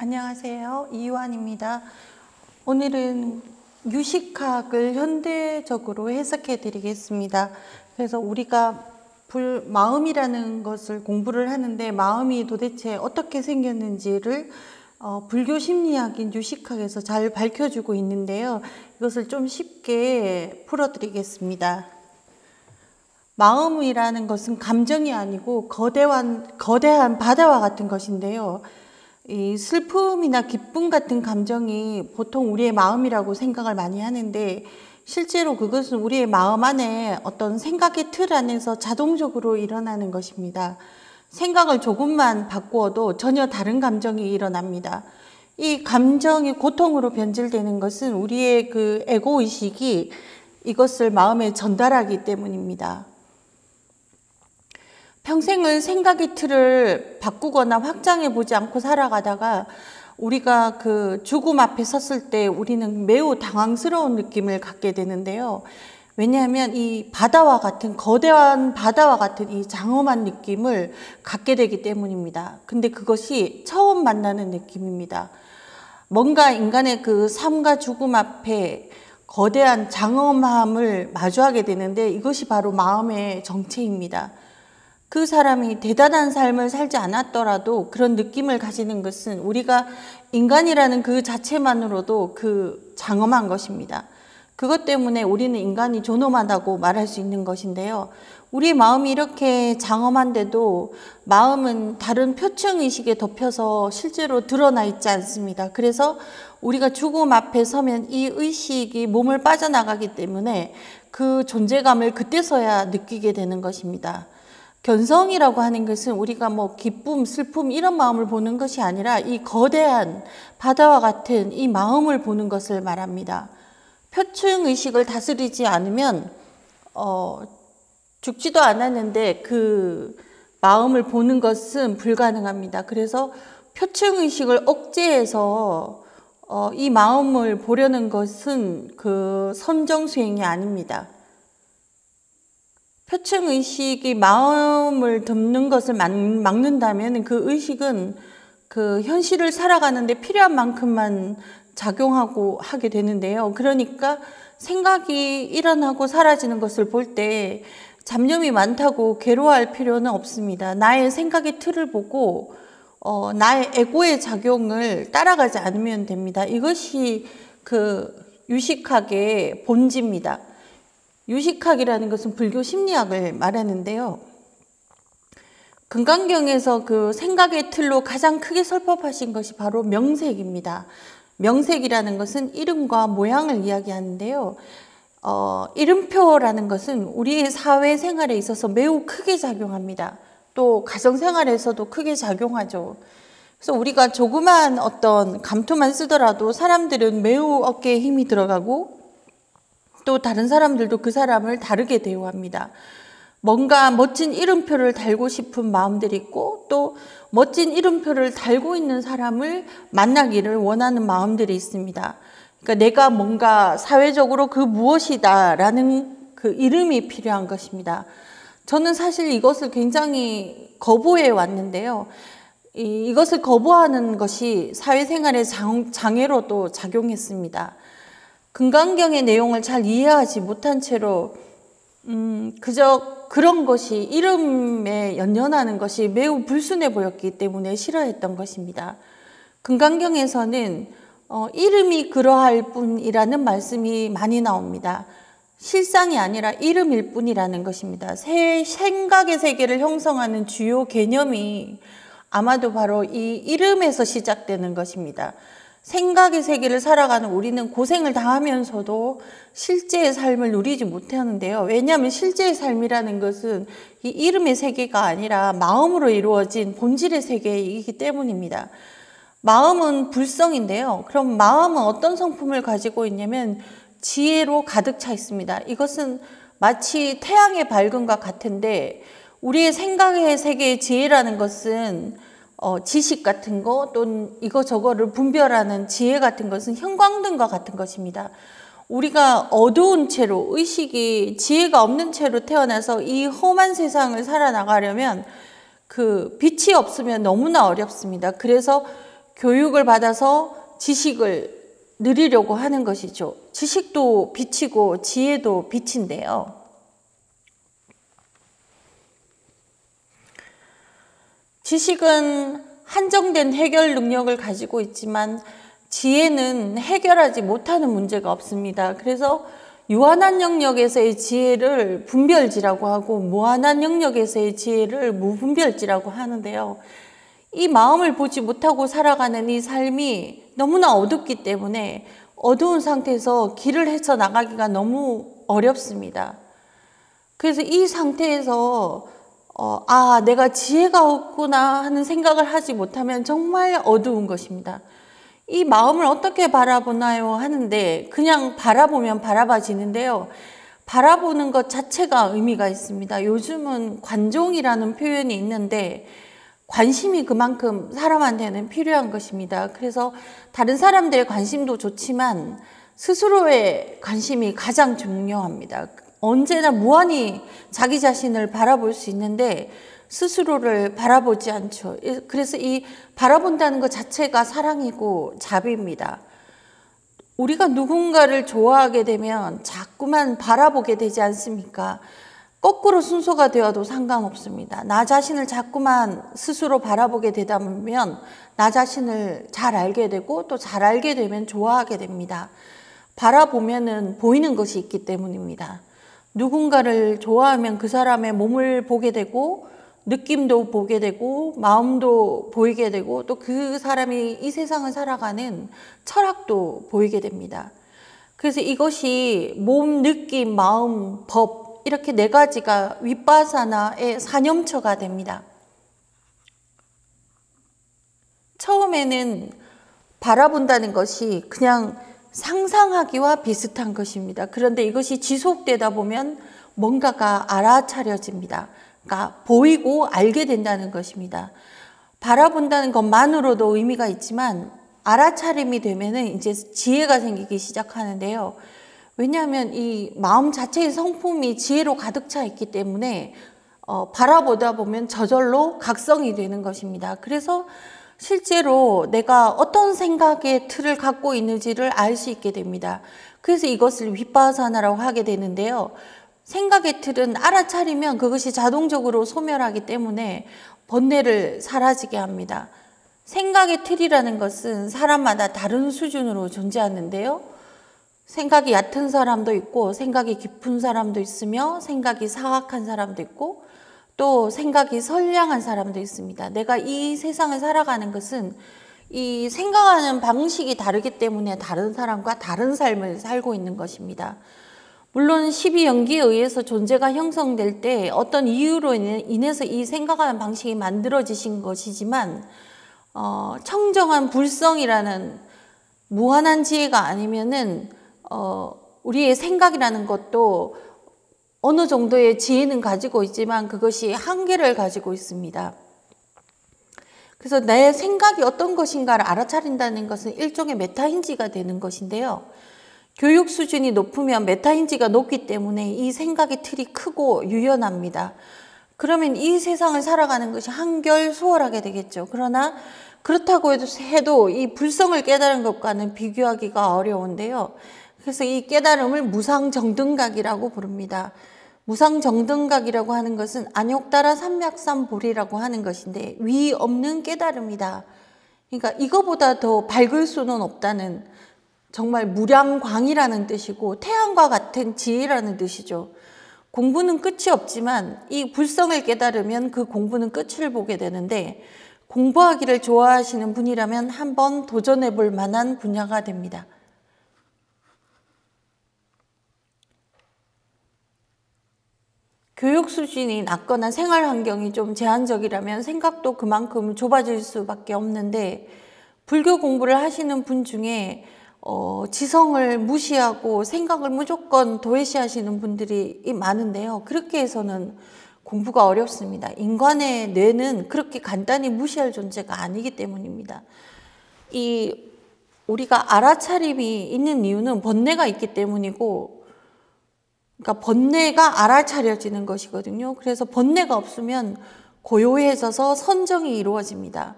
안녕하세요. 이유한입니다. 오늘은 유식학을 현대적으로 해석해 드리겠습니다. 그래서 우리가 마음이라는 것을 공부를 하는데 마음이 도대체 어떻게 생겼는지를 불교 심리학인 유식학에서 잘 밝혀주고 있는데요. 이것을 좀 쉽게 풀어드리겠습니다. 마음이라는 것은 감정이 아니고 거대한 바다와 같은 것인데요. 이 슬픔이나 기쁨 같은 감정이 보통 우리의 마음이라고 생각을 많이 하는데 실제로 그것은 우리의 마음 안에 어떤 생각의 틀 안에서 자동적으로 일어나는 것입니다. 생각을 조금만 바꾸어도 전혀 다른 감정이 일어납니다. 이 감정이 고통으로 변질되는 것은 우리의 그 에고의식이 이것을 마음에 전달하기 때문입니다. 평생을 생각의 틀을 바꾸거나 확장해 보지 않고 살아가다가 우리가 그 죽음 앞에 섰을 때 우리는 매우 당황스러운 느낌을 갖게 되는데요. 왜냐하면 이 바다와 같은 거대한 바다와 같은 이 장엄한 느낌을 갖게 되기 때문입니다. 근데 그것이 처음 만나는 느낌입니다. 뭔가 인간의 그 삶과 죽음 앞에 거대한 장엄함을 마주하게 되는데 이것이 바로 마음의 정체입니다. 그 사람이 대단한 삶을 살지 않았더라도 그런 느낌을 가지는 것은 우리가 인간이라는 그 자체만으로도 그 장엄한 것입니다. 그것 때문에 우리는 인간이 존엄하다고 말할 수 있는 것인데요. 우리 마음이 이렇게 장엄한데도 마음은 다른 표층의식에 덮여서 실제로 드러나 있지 않습니다. 그래서 우리가 죽음 앞에 서면 이 의식이 몸을 빠져나가기 때문에 그 존재감을 그때서야 느끼게 되는 것입니다. 견성이라고 하는 것은 우리가 뭐 기쁨, 슬픔 이런 마음을 보는 것이 아니라 이 거대한 바다와 같은 이 마음을 보는 것을 말합니다. 표층 의식을 다스리지 않으면 죽지도 않았는데 그 마음을 보는 것은 불가능합니다. 그래서 표층 의식을 억제해서 이 마음을 보려는 것은 그 선정수행이 아닙니다. 표층의식이 마음을 덮는 것을 막는다면 그 의식은 그 현실을 살아가는데 필요한 만큼만 작용하고 하게 되는데요. 그러니까 생각이 일어나고 사라지는 것을 볼 때 잡념이 많다고 괴로워할 필요는 없습니다. 나의 생각의 틀을 보고 나의 에고의 작용을 따라가지 않으면 됩니다. 이것이 그 유식학의 본질입니다. 유식학이라는 것은 불교 심리학을 말하는데요. 금강경에서 그 생각의 틀로 가장 크게 설법하신 것이 바로 명색입니다. 명색이라는 것은 이름과 모양을 이야기하는데요. 이름표라는 것은 우리의 사회생활에 있어서 매우 크게 작용합니다. 또 가정생활에서도 크게 작용하죠. 그래서 우리가 조그만 어떤 감투만 쓰더라도 사람들은 매우 어깨에 힘이 들어가고 또 다른 사람들도 그 사람을 다르게 대우합니다. 뭔가 멋진 이름표를 달고 싶은 마음들이 있고 또 멋진 이름표를 달고 있는 사람을 만나기를 원하는 마음들이 있습니다. 그러니까 내가 뭔가 사회적으로 그 무엇이다라는 그 이름이 필요한 것입니다. 저는 사실 이것을 굉장히 거부해 왔는데요. 이것을 거부하는 것이 사회생활의 장애로도 작용했습니다. 금강경의 내용을 잘 이해하지 못한 채로 그저 그런 것이 이름에 연연하는 것이 매우 불순해 보였기 때문에 싫어했던 것입니다. 금강경에서는 이름이 그러할 뿐이라는 말씀이 많이 나옵니다. 실상이 아니라 이름일 뿐이라는 것입니다. 생각의 세계를 형성하는 주요 개념이 아마도 바로 이 이름에서 시작되는 것입니다. 생각의 세계를 살아가는 우리는 고생을 당하면서도 실제의 삶을 누리지 못하는데요. 왜냐하면 실제의 삶이라는 것은 이 이름의 세계가 아니라 마음으로 이루어진 본질의 세계이기 때문입니다. 마음은 불성인데요. 그럼 마음은 어떤 성품을 가지고 있냐면 지혜로 가득 차 있습니다. 이것은 마치 태양의 밝음과 같은데 우리의 생각의 세계의 지혜라는 것은 지식 같은 거 또는 이거저거를 분별하는 지혜 같은 것은 형광등과 같은 것입니다. 우리가 어두운 채로 의식이 지혜가 없는 채로 태어나서 이 험한 세상을 살아나가려면 그 빛이 없으면 너무나 어렵습니다. 그래서 교육을 받아서 지식을 누리려고 하는 것이죠. 지식도 빛이고 지혜도 빛인데요. 지식은 한정된 해결 능력을 가지고 있지만 지혜는 해결하지 못하는 문제가 없습니다. 그래서 유한한 영역에서의 지혜를 분별지라고 하고 무한한 영역에서의 지혜를 무분별지라고 하는데요. 이 마음을 보지 못하고 살아가는 이 삶이 너무나 어둡기 때문에 어두운 상태에서 길을 헤쳐 나가기가 너무 어렵습니다. 그래서 이 상태에서 내가 지혜가 없구나 하는 생각을 하지 못하면 정말 어두운 것입니다. 이 마음을 어떻게 바라보나요 하는데 그냥 바라보면 바라봐지는데요. 바라보는 것 자체가 의미가 있습니다. 요즘은 관종이라는 표현이 있는데 관심이 그만큼 사람한테는 필요한 것입니다. 그래서 다른 사람들의 관심도 좋지만 스스로의 관심이 가장 중요합니다. 언제나 무한히 자기 자신을 바라볼 수 있는데 스스로를 바라보지 않죠. 그래서 이 바라본다는 것 자체가 사랑이고 자비입니다. 우리가 누군가를 좋아하게 되면 자꾸만 바라보게 되지 않습니까? 거꾸로 순서가 되어도 상관없습니다. 나 자신을 자꾸만 스스로 바라보게 되다 보면 나 자신을 잘 알게 되고 또 잘 알게 되면 좋아하게 됩니다. 바라보면은 보이는 것이 있기 때문입니다. 누군가를 좋아하면 그 사람의 몸을 보게 되고 느낌도 보게 되고 마음도 보이게 되고 또 그 사람이 이 세상을 살아가는 철학도 보이게 됩니다. 그래서 이것이 몸, 느낌, 마음, 법 이렇게 네 가지가 윗바사나의 사념처가 됩니다. 처음에는 바라본다는 것이 그냥 상상하기와 비슷한 것입니다. 그런데 이것이 지속되다 보면 뭔가가 알아차려집니다. 그러니까 보이고 알게 된다는 것입니다. 바라본다는 것만으로도 의미가 있지만 알아차림이 되면은 이제 지혜가 생기기 시작하는데요. 왜냐하면 이 마음 자체의 성품이 지혜로 가득 차 있기 때문에 바라보다 보면 저절로 각성이 되는 것입니다. 그래서 실제로 내가 어떤 생각의 틀을 갖고 있는지를 알 수 있게 됩니다. 그래서 이것을 윗바사나라고 하게 되는데요. 생각의 틀은 알아차리면 그것이 자동적으로 소멸하기 때문에 번뇌를 사라지게 합니다. 생각의 틀이라는 것은 사람마다 다른 수준으로 존재하는데요. 생각이 얕은 사람도 있고 생각이 깊은 사람도 있으며 생각이 사악한 사람도 있고 또 생각이 선량한 사람도 있습니다. 내가 이 세상을 살아가는 것은 이 생각하는 방식이 다르기 때문에 다른 사람과 다른 삶을 살고 있는 것입니다. 물론 12연기에 의해서 존재가 형성될 때 어떤 이유로 인해서 이 생각하는 방식이 만들어지신 것이지만 청정한 불성이라는 무한한 지혜가 아니면은 우리의 생각이라는 것도 어느 정도의 지혜는 가지고 있지만 그것이 한계를 가지고 있습니다. 그래서 내 생각이 어떤 것인가를 알아차린다는 것은 일종의 메타인지가 되는 것인데요. 교육 수준이 높으면 메타인지가 높기 때문에 이 생각의 틀이 크고 유연합니다. 그러면 이 세상을 살아가는 것이 한결 수월하게 되겠죠. 그러나 그렇다고 해도 이 불성을 깨달은 것과는 비교하기가 어려운데요. 그래서 이 깨달음을 무상정등각이라고 부릅니다. 무상정등각이라고 하는 것은 안욕따라 삼맥삼보리라고 하는 것인데 위 없는 깨달음이다. 그러니까 이거보다 더 밝을 수는 없다는 정말 무량광이라는 뜻이고 태양과 같은 지혜라는 뜻이죠. 공부는 끝이 없지만 이 불성을 깨달으면 그 공부는 끝을 보게 되는데 공부하기를 좋아하시는 분이라면 한번 도전해 볼 만한 분야가 됩니다. 교육 수준이 낮거나 생활 환경이 좀 제한적이라면 생각도 그만큼 좁아질 수밖에 없는데 불교 공부를 하시는 분 중에 지성을 무시하고 생각을 무조건 도외시하시는 분들이 많은데요. 그렇게 해서는 공부가 어렵습니다. 인간의 뇌는 그렇게 간단히 무시할 존재가 아니기 때문입니다. 우리가 알아차림이 있는 이유는 번뇌가 있기 때문이고 그러니까 번뇌가 알아차려지는 것이거든요. 그래서 번뇌가 없으면 고요해져서 선정이 이루어집니다.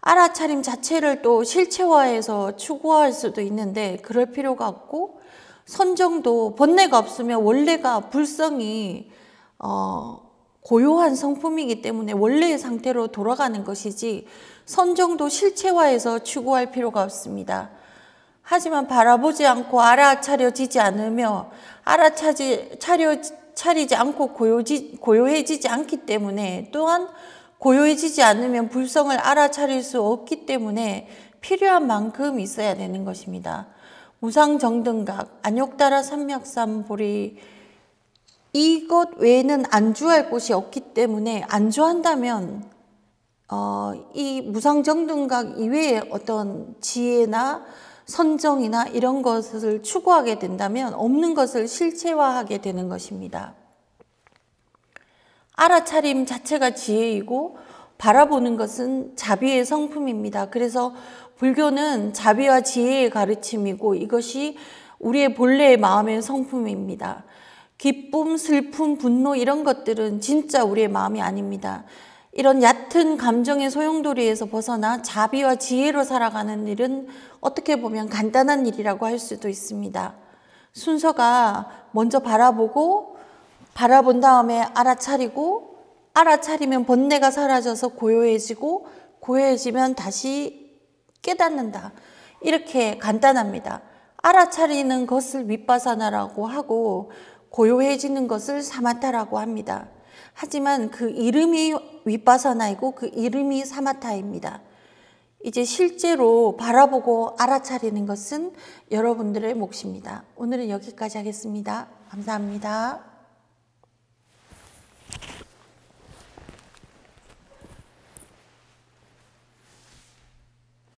알아차림 자체를 또 실체화해서 추구할 수도 있는데 그럴 필요가 없고, 선정도 번뇌가 없으면 원래가 불성이 고요한 성품이기 때문에 원래의 상태로 돌아가는 것이지 선정도 실체화해서 추구할 필요가 없습니다. 하지만 바라보지 않고 알아차려지지 않으며 알아차리지 않고 고요해지지 않기 때문에, 또한 고요해지지 않으면 불성을 알아차릴 수 없기 때문에 필요한 만큼 있어야 되는 것입니다. 무상정등각, 안욕따라 삼맥삼보리, 이것 외에는 안주할 곳이 없기 때문에 안주한다면 이 무상정등각 이외에 어떤 지혜나 선정이나 이런 것을 추구하게 된다면 없는 것을 실체화하게 되는 것입니다. 알아차림 자체가 지혜이고 바라보는 것은 자비의 성품입니다. 그래서 불교는 자비와 지혜의 가르침이고 이것이 우리의 본래의 마음의 성품입니다. 기쁨, 슬픔, 분노 이런 것들은 진짜 우리의 마음이 아닙니다. 이런 얕은 감정의 소용돌이에서 벗어나 자비와 지혜로 살아가는 일은 어떻게 보면 간단한 일이라고 할 수도 있습니다. 순서가 먼저 바라본 다음에 알아차리고, 알아차리면 번뇌가 사라져서 고요해지고, 고요해지면 다시 깨닫는다. 이렇게 간단합니다. 알아차리는 것을 윗바사나라고 하고 고요해지는 것을 사마타라고 합니다. 하지만 그 이름이 윗바사나이고 그 이름이 사마타입니다. 이제 실제로 바라보고 알아차리는 것은 여러분들의 몫입니다. 오늘은 여기까지 하겠습니다. 감사합니다.